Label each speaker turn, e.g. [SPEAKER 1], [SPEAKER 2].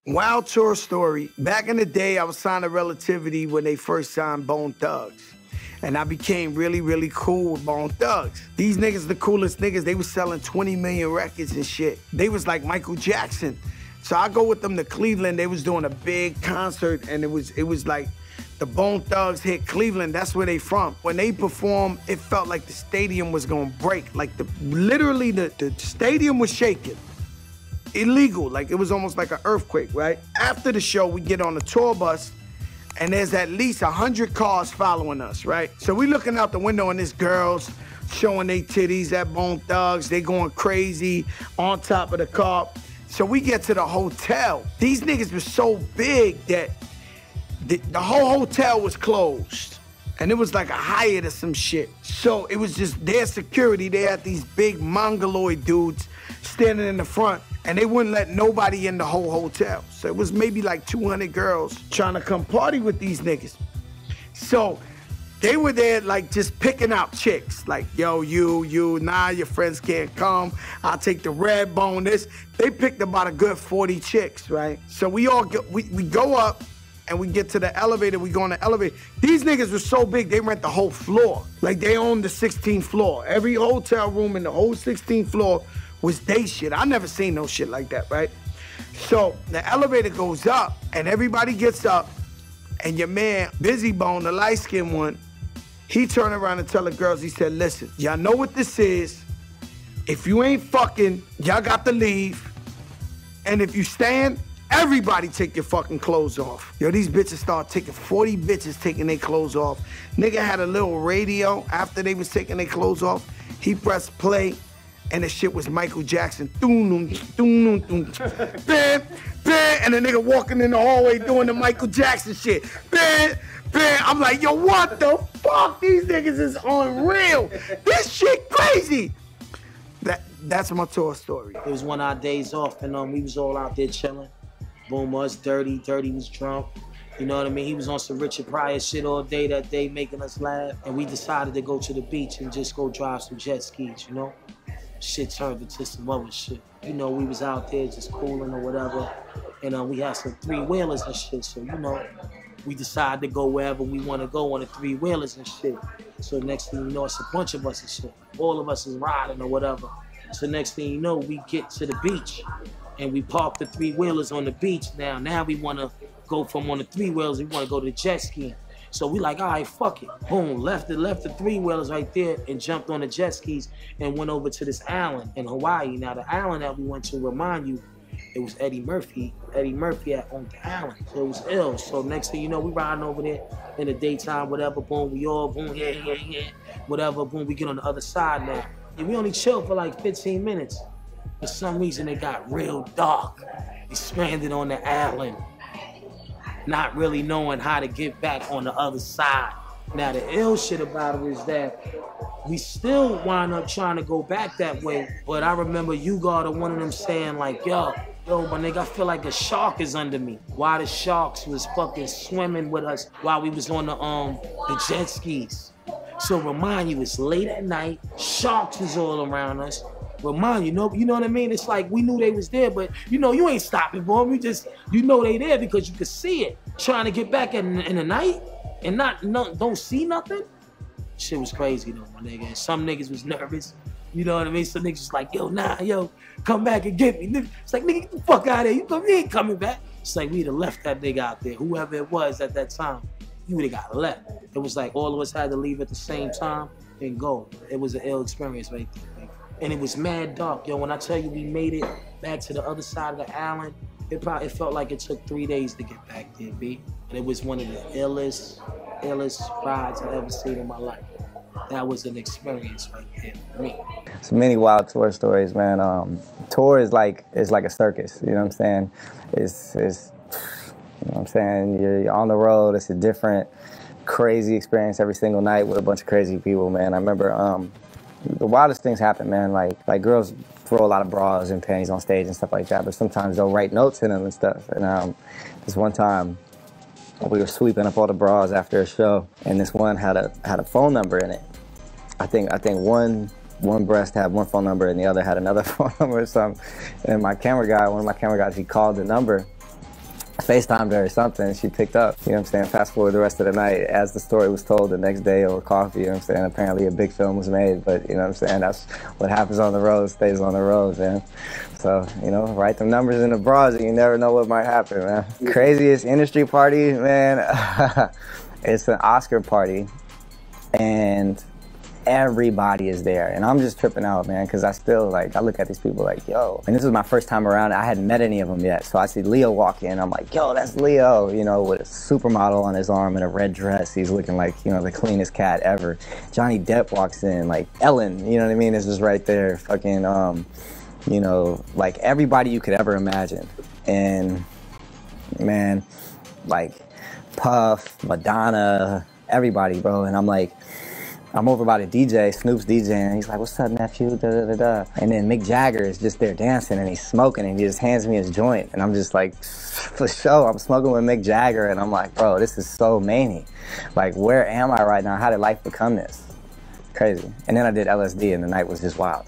[SPEAKER 1] Wild tour story. Back in the day, I was signed to Relativity when they first signed Bone Thugs. And I became really, really cool with Bone Thugs. These niggas, the coolest niggas, they was selling 20 million records and shit. They was like Michael Jackson. So I go with them to Cleveland. They was doing a big concert, and it was like the Bone Thugs hit Cleveland. That's where they from. When they performed, it felt like the stadium was gonna break. Like literally the stadium was shaking. Illegal, like it was almost like an earthquake, right? After the show, we get on the tour bus, and there's at least 100 cars following us, right? So we looking out the window, and this girls showing their titties at Bone Thugs. They going crazy on top of the car. So we get to the hotel. These niggas were so big that the whole hotel was closed. And it was like a Hyatt or some shit. So it was just their security. They had these big mongoloid dudes standing in the front, and they wouldn't let nobody in the whole hotel. So it was maybe like 200 girls trying to come party with these niggas. So they were there like just picking out chicks. Like, yo, you, nah, your friends can't come. I'll take the red bone, this. They picked about a good 40 chicks, right? So we all we go up, and we get to the elevator, we go on the elevator. These niggas were so big, they rent the whole floor. Like they owned the 16th floor. Every hotel room in the whole 16th floor was they shit. I never seen no shit like that, right? So the elevator goes up, and everybody gets up, and your man, Busy Bone, the light-skinned one, he turned around and tell the girls, he said, listen, y'all know what this is. If you ain't fucking, y'all got to leave. And if you stand, everybody take your fucking clothes off. Yo, these bitches start taking, 40 bitches taking their clothes off. Nigga had a little radio after they was taking their clothes off. He pressed play, and the shit was Michael Jackson. Bam, bam, and the nigga walking in the hallway doing the Michael Jackson shit. Bam, bam. I'm like, yo, what the fuck? These niggas is unreal. This shit crazy. That's my tour story.
[SPEAKER 2] It was one of our days off, and we was all out there chilling. Boom was dirty was drunk. You know what I mean? He was on some Richard Pryor shit all day that day, making us laugh. And we decided to go to the beach and just go drive some jet skis, you know? Shit turned into some other shit. You know, we was out there just cooling or whatever. And we had some three-wheelers and shit. So, you know, we decided to go wherever we want to go on the three-wheelers and shit. So next thing you know, it's a bunch of us and shit. All of us is riding or whatever. So next thing you know, we get to the beach. And we parked the three-wheelers on the beach now. Now we want to go from on the three-wheelers, we want to go to jet skiing. So we like, all right, fuck it. Boom, left the three-wheelers right there and jumped on the jet skis and went over to this island in Hawaii. Now the island that we went to, remind you, it was Eddie Murphy. Eddie Murphy had owned the island, so it was ill. So next thing you know, we riding over there in the daytime, whatever, boom, we all, boom, yeah, whatever, boom, we get on the other side now. And we only chill for like 15 minutes. For some reason, it got real dark. We stranded on the island, not really knowing how to get back on the other side. Now, the ill shit about it is that we still wind up trying to go back that way, but I remember you got one of them saying like, yo, my nigga, I feel like a shark is under me. Why the sharks was fucking swimming with us while we was on the jet skis. So remind you, it's late at night, sharks was all around us. Remind you know what I mean? It's like we knew they was there, but you know, you ain't stopping for them. You just, you know they there because you could see it. Trying to get back in the night and don't see nothing. Shit was crazy though, my nigga. And some niggas was nervous. You know what I mean? Some niggas was like, yo, come back and get me. It's like, nigga, get the fuck out of here. You ain't coming back. It's like we'd have left that nigga out there, whoever it was at that time. You would have got left. It was like all of us had to leave at the same time and go. It was an ill experience right there. And it was mad dark, yo. When I tell you we made it back to the other side of the island, it felt like it took 3 days to get back there, B. And it was one of the illest rides I've ever seen in my life. That was an experience right there for me.
[SPEAKER 3] So many wild tour stories, man. Tour is like a circus, you know what I'm saying? It's you know what I'm saying? You're on the road, it's a different, crazy experience every single night with a bunch of crazy people, man. I remember, the wildest things happen, man. Like girls throw a lot of bras and panties on stage and stuff like that, but sometimes they'll write notes in them and stuff. And this one time, we were sweeping up all the bras after a show, and this one had a phone number in it. I think one breast had one phone number and the other had another phone number or something. And one of my camera guys, he called the number, FaceTimed her or something, she picked up, you know what I'm saying? Fast forward the rest of the night, as the story was told the next day over coffee, you know what I'm saying? Apparently a big film was made, but you know what I'm saying? That's what happens on the road, stays on the road, man. So, you know, write them numbers in the browser, you never know what might happen, man. Craziest industry party, man, it's an Oscar party, and everybody is there, and I'm just tripping out, man, because I still, like, I look at these people like, yo, and this was my first time around. I hadn't met any of them yet, so I see Leo walk in, I'm like, yo, that's Leo, you know, with a supermodel on his arm in a red dress. He's looking like, you know, the cleanest cat ever. Johnny Depp walks in, like Ellen, you know what I mean, is just right there, fucking, you know, like everybody you could ever imagine. And man, like Puff, Madonna, everybody, bro. And I'm like, I'm over by the DJ, Snoop's DJing, and he's like, what's up, nephew, da, da, da, da. And then Mick Jagger is just there dancing, and he's smoking, and he just hands me his joint. And I'm just like, for sure, I'm smoking with Mick Jagger, and I'm like, bro, this is so many. Like, where am I right now? How did life become this? Crazy. And then I did LSD, and the night was just wild.